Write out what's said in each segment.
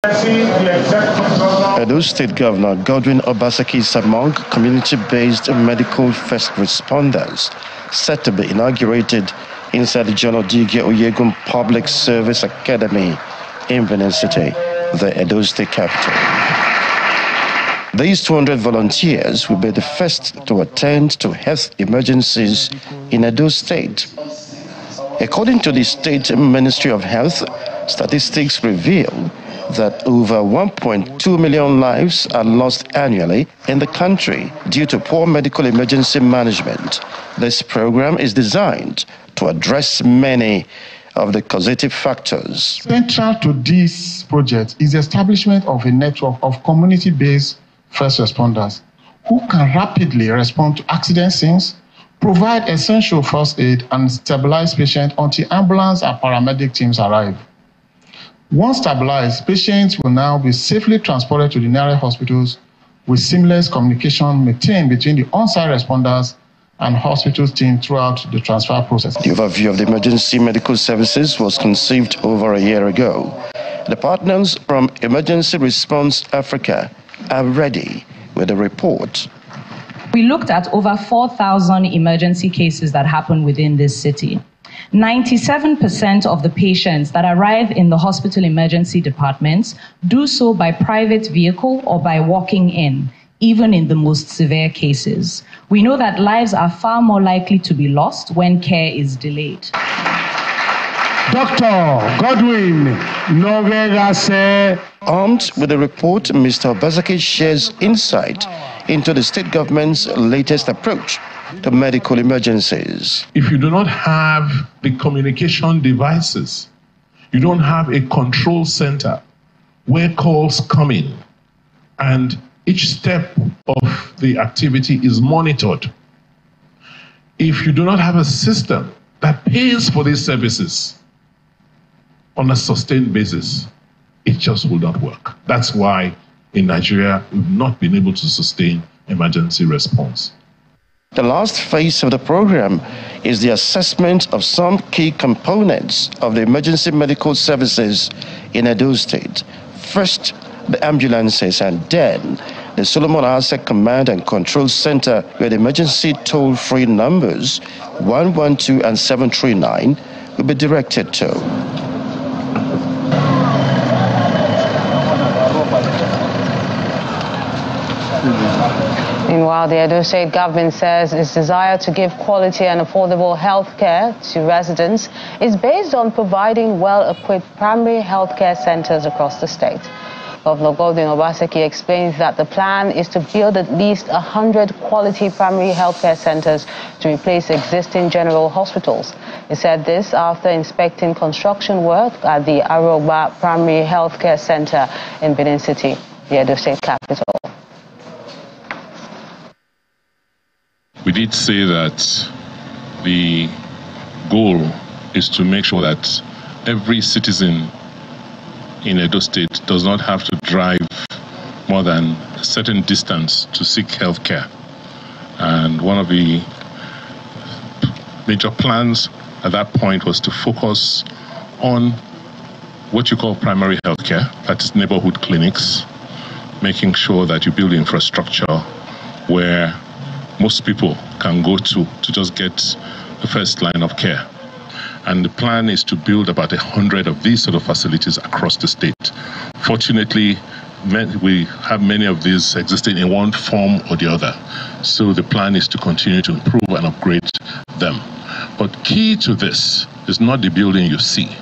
Edo State Governor Godwin Obaseki is among community-based medical first responders set to be inaugurated inside the John Odige Oyegun Public Service Academy in Benin City, the Edo State capital. These 200 volunteers will be the first to attend to health emergencies in Edo State. According to the State Ministry of Health, statistics reveal that over 1.2 million lives are lost annually in the country due to poor medical emergency management. This program is designed to address many of the causative factors. Central to this project is the establishment of a network of community-based first responders who can rapidly respond to accident scenes, provide essential first aid, and stabilize patients until ambulance and paramedic teams arrive. Once stabilized, patients will now be safely transported to the nearest hospitals with seamless communication maintained between the on-site responders and hospitals team throughout the transfer process. The overview of the emergency medical services was conceived over a year ago. The partners from Emergency Response Africa are ready with a report. We looked at over 4,000 emergency cases that happen within this city. 97% of the patients that arrive in the hospital emergency departments do so by private vehicle or by walking in, even in the most severe cases. We know that lives are far more likely to be lost when care is delayed. Dr. Godwin Nogegase. Armed with the report, Mr. Obaseki shares insight into the state government's latest approach to medical emergencies. If you do not have the communication devices, you don't have a control center where calls come in and each step of the activity is monitored. If you do not have a system that pays for these services on a sustained basis, it just will not work. That's why in Nigeria, we've not been able to sustain emergency response. The last phase of the program is the assessment of some key components of the emergency medical services in Edo State. First, the ambulances, and then the Solomon Asset Command and Control Center, where the emergency toll-free numbers 112 and 739 will be directed to. Meanwhile, the Edo State government says its desire to give quality and affordable health care to residents is based on providing well-equipped primary health care centers across the state. Governor Godwin Obaseki explains that the plan is to build at least 100 quality primary health care centers to replace existing general hospitals. He said this after inspecting construction work at the Arogba Primary Health Care Center in Benin City, the Edo State capital. We did say that the goal is to make sure that every citizen in Edo State does not have to drive more than a certain distance to seek health care. And one of the major plans at that point was to focus on what you call primary health care, that's neighborhood clinics, making sure that you build infrastructure where most people can go to just get the first line of care. And the plan is to build about 100 of these sort of facilities across the state. Fortunately, we have many of these existing in one form or the other. So the plan is to continue to improve and upgrade them. But key to this is not the building you see,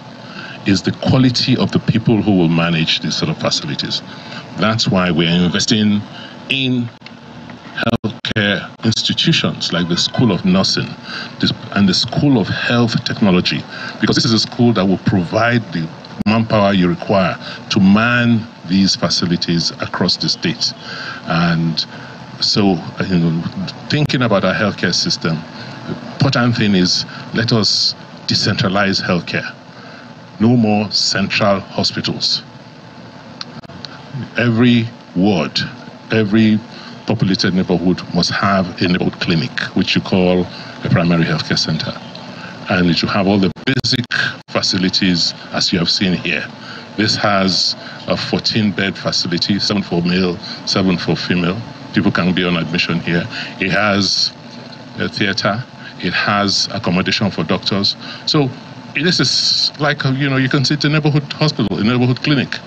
is the quality of the people who will manage these sort of facilities. That's why we're investing in healthcare institutions like the School of Nursing and the School of Health Technology, because this is a school that will provide the manpower you require to man these facilities across the state. And so, thinking about our healthcare system, the important thing is let us decentralize healthcare. No more central hospitals. Every ward, every populated neighborhood must have a neighborhood clinic, which you call a primary healthcare center. And it should have all the basic facilities as you have seen here. This has a 14-bed facility, 7 for male, 7 for female. People can be on admission here. It has a theater. It has accommodation for doctors. So this is like, you can see it's a neighborhood hospital, a neighborhood clinic.